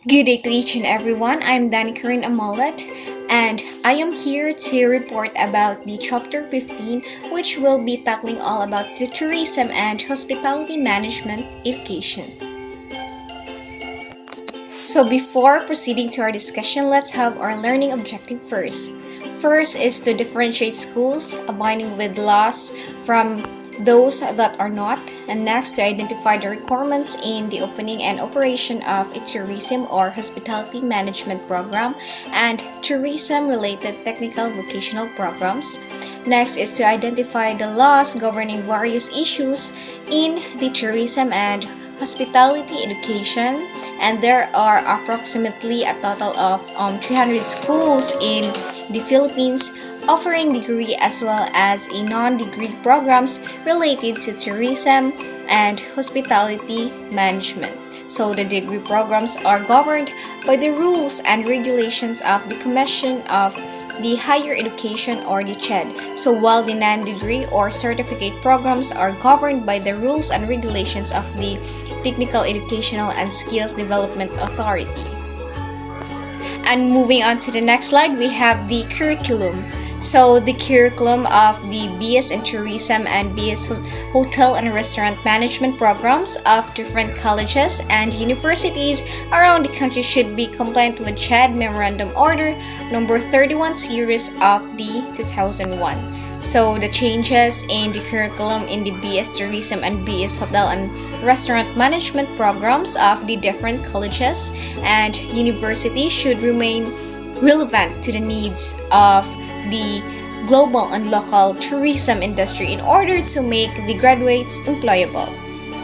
Good day to each and everyone. I'm Danica Rane Amolat, and I am here to report about the chapter 15, which will be tackling all about the tourism and hospitality management education. So, before proceeding to our discussion, let's have our learning objective first. First is to differentiate schools abiding with laws from those that are not, and next to identify the requirements in the opening and operation of a tourism or hospitality management program and tourism related technical vocational programs. Next is to identify the laws governing various issues in the tourism and hospitality education, and there are approximately a total of 300 schools in the Philippines offering degree as well as a non-degree programs related to tourism and hospitality management. So the degree programs are governed by the rules and regulations of the Commission of the Higher Education or the CHED. So while the non-degree or certificate programs are governed by the rules and regulations of the Technical Educational and Skills Development Authority. And moving on to the next slide, we have the curriculum. So the curriculum of the BS in Tourism and BS Hotel and Restaurant Management programs of different colleges and universities around the country should be compliant with CHED Memorandum Order number 31 series of the 2001. So the changes in the curriculum in the BS Tourism and BS Hotel and Restaurant Management programs of the different colleges and universities should remain relevant to the needs of the global and local tourism industry in order to make the graduates employable.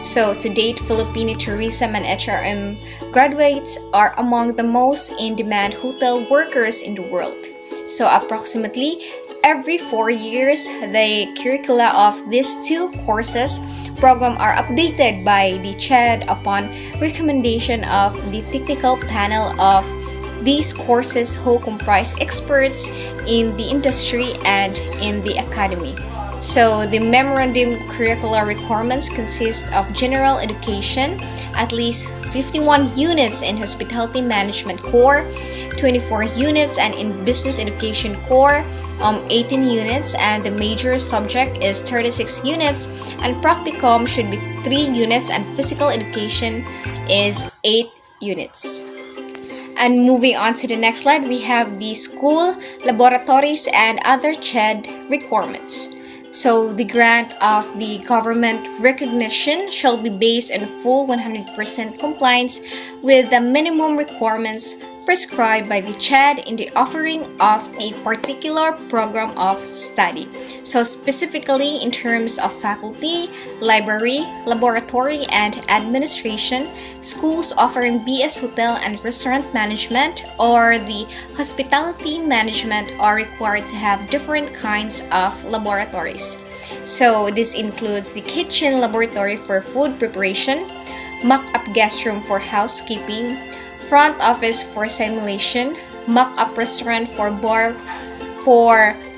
So to date, Filipino tourism and HRM graduates are among the most in-demand hotel workers in the world. So approximately every 4 years, the curricula of these two courses program are updated by the CHED upon recommendation of the technical panel of these courses who comprise experts in the industry and in the academy. So the memorandum curricular requirements consist of general education, at least 51 units in hospitality management core, 24 units, and in business education core, 18 units, and the major subject is 36 units, and practicum should be 3 units, and physical education is 8 units. And moving on to the next slide, we have the school, laboratories, and other CHED requirements. So the grant of the government recognition shall be based on full 100% compliance with the minimum requirements prescribed by the CHED in the offering of a particular program of study. So specifically in terms of faculty, library, laboratory, and administration, schools offering BS Hotel and Restaurant Management or the Hospitality Management are required to have different kinds of laboratories. So this includes the kitchen laboratory for food preparation, mock-up guest room for housekeeping, front office for simulation, mock-up restaurant for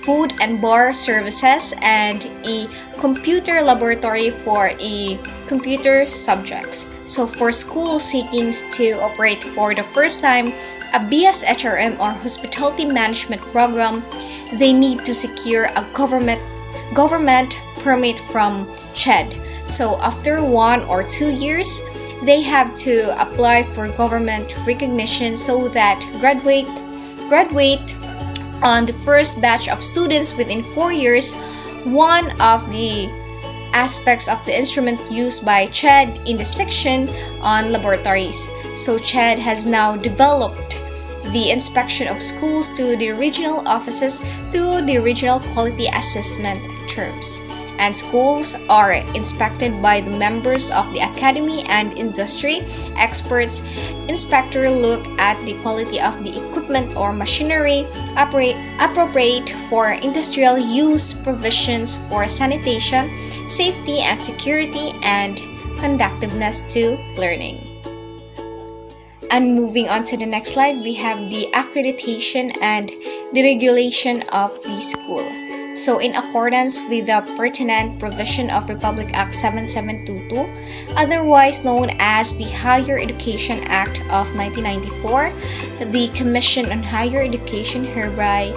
food and bar services, and a computer laboratory for a computer subjects. So for schools seeking to operate for the first time a BS HRM or hospitality management program, they need to secure a government permit from CHED. So after 1 or 2 years, they have to apply for government recognition so that graduate on the first batch of students within 4 years. One of the aspects of the instrument used by CHED in the section on laboratories. So CHED has now developed the inspection of schools to the regional offices through the regional quality assessment terms. And schools are inspected by the members of the academy and industry experts. Inspector look at the quality of the equipment or machinery appropriate for industrial use, provisions for sanitation, safety and security, and conductiveness to learning. And moving on to the next slide, we have the accreditation and the regulation of the school. So in accordance with the pertinent provision of Republic Act 7722, otherwise known as the Higher Education Act of 1994, the Commission on Higher Education hereby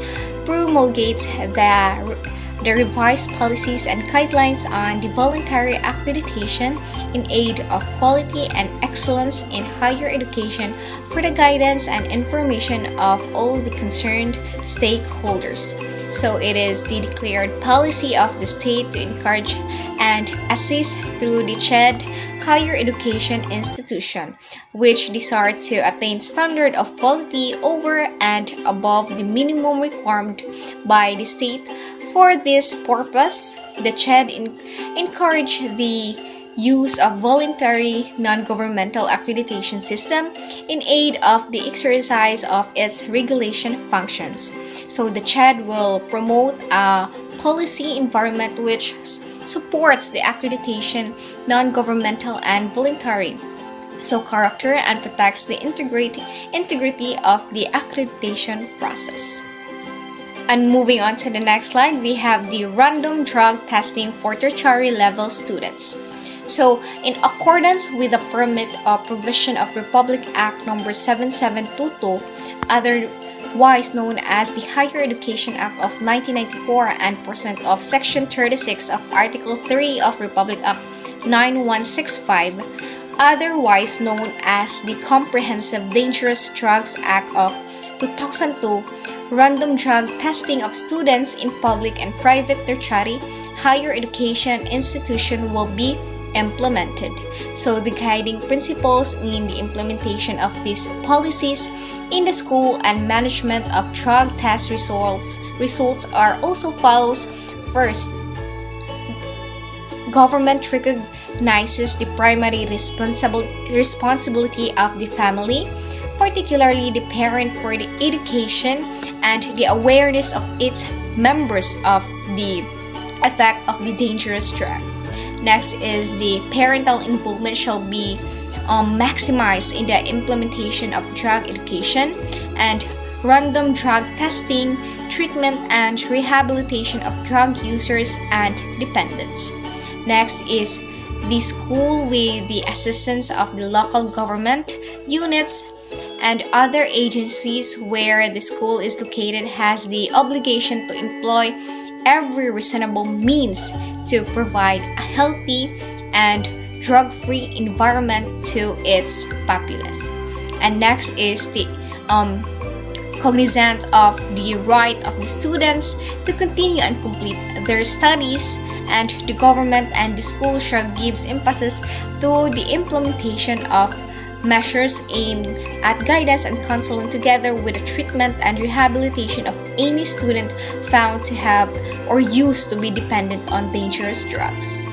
promulgates the revised policies and guidelines on the voluntary accreditation in aid of quality and excellence in higher education for the guidance and information of all the concerned stakeholders. So it is the declared policy of the state to encourage and assist through the CHED higher education institution, which desire to attain standard of quality over and above the minimum required by the state. For this purpose, the CHED encourage the use of voluntary non-governmental accreditation system in aid of the exercise of its regulation functions. So the CHED will promote a policy environment which supports the accreditation, non-governmental and voluntary character and protects the integrity of the accreditation process. And moving on to the next slide, we have the random drug testing for tertiary level students. So, in accordance with the provision of Republic Act No. 7722, otherwise known as the Higher Education Act of 1994 and pursuant of Section 36 of Article 3 of Republic Act 9165, otherwise known as the Comprehensive Dangerous Drugs Act of 2002, random drug testing of students in public and private tertiary higher education institution will be implemented. So the guiding principles in the implementation of these policies in the school and management of drug test results are also follows. First, government recognizes the primary responsibility of the family, particularly the parent, for the education and the awareness of its members of the effect of the dangerous drug. Next is the parental involvement shall be maximized in the implementation of drug education and random drug testing, treatment and rehabilitation of drug users and dependents. Next is the school, with the assistance of the local government units and other agencies where the school is located, has the obligation to employ every reasonable means to provide a healthy and drug-free environment to its populace. And next is the cognizant of the right of the students to continue and complete their studies, and the government and the school shall gives emphasis to the implementation of measures aimed at guidance and counseling together with the treatment and rehabilitation of any student found to have or used to be dependent on dangerous drugs.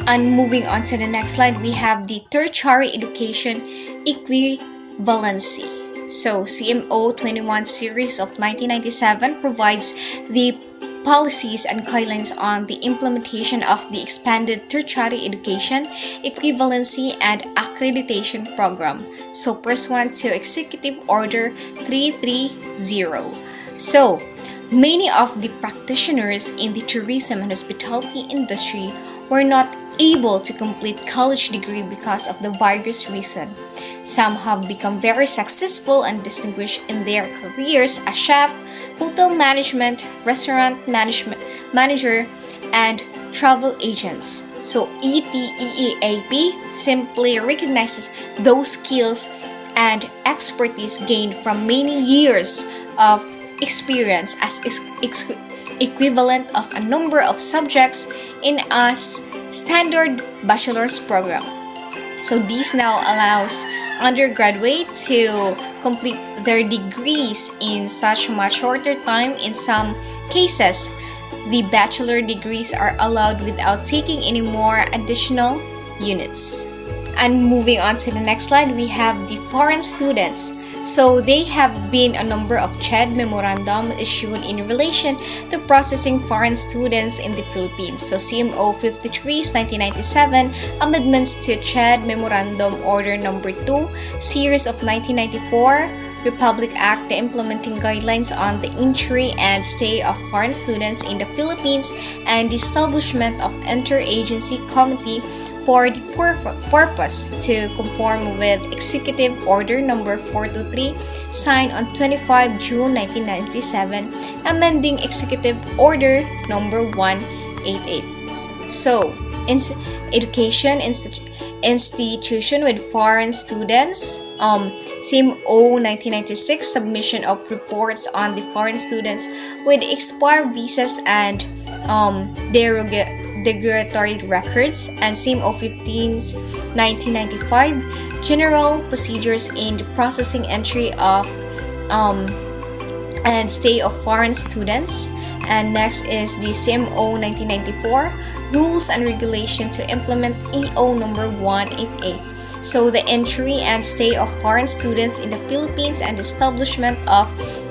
And moving on to the next slide, we have the tertiary education equivalency. So CMO 21 series of 1997 provides the policies and guidelines on the implementation of the expanded tertiary education equivalency and accreditation program. So pursuant to Executive Order 330. So many of the practitioners in the tourism and hospitality industry were not able to complete college degree because of the various reasons. Some have become very successful and distinguished in their careers as chef, hotel management, restaurant manager, and travel agents. So ETEAP simply recognizes those skills and expertise gained from many years of experience as equivalent of a number of subjects in a standard bachelor's program. So this now allows undergraduate to complete their degrees in such a much shorter time. In some cases, the bachelor degrees are allowed without taking any more additional units. And moving on to the next slide, we have the foreign students. So they have been a number of CHED memorandum issued in relation to processing foreign students in the Philippines. So CMO 53 1997, amendments to CHED Memorandum Order No. 2, Series of 1994, Republic Act, the implementing guidelines on the entry and stay of foreign students in the Philippines, and the establishment of interagency committee for the purpose to conform with Executive Order Number 423, signed on 25 June 1997, amending Executive Order Number 188. So, education institution with foreign students, SIM-O 1996, submission of reports on the foreign students with expired visas and derogatory records, and SIM-O 15 1995, general procedures in the processing entry of and stay of foreign students. And next is the SIM-O 1994, rules and regulations to implement EO number 188. So the entry and stay of foreign students in the Philippines and establishment of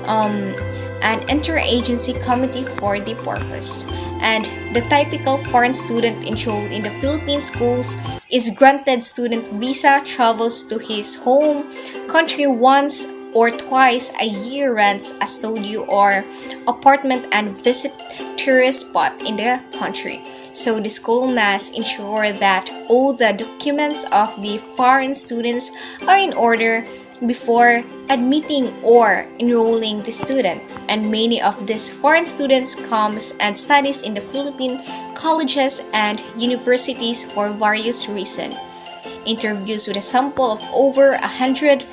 an interagency committee for the purpose. And the typical foreign student enrolled in the Philippine schools is granted student visa, travels to his home country once or twice a year, rents a studio or apartment, and visit tourist spot in the country. So the school must ensure that all the documents of the foreign students are in order before admitting or enrolling the student. And many of these foreign students comes and studies in the Philippine colleges and universities for various reasons. Interviews with a sample of over 100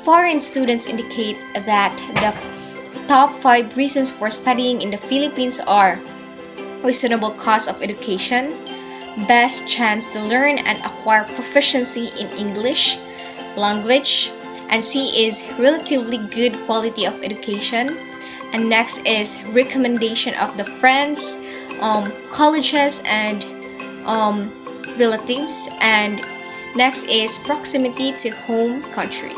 foreign students indicate that the top 5 reasons for studying in the Philippines are reasonable cost of education, best chance to learn and acquire proficiency in English language, and C is relatively good quality of education. And next is recommendation of the friends, colleges, and relatives. And next is proximity to home country.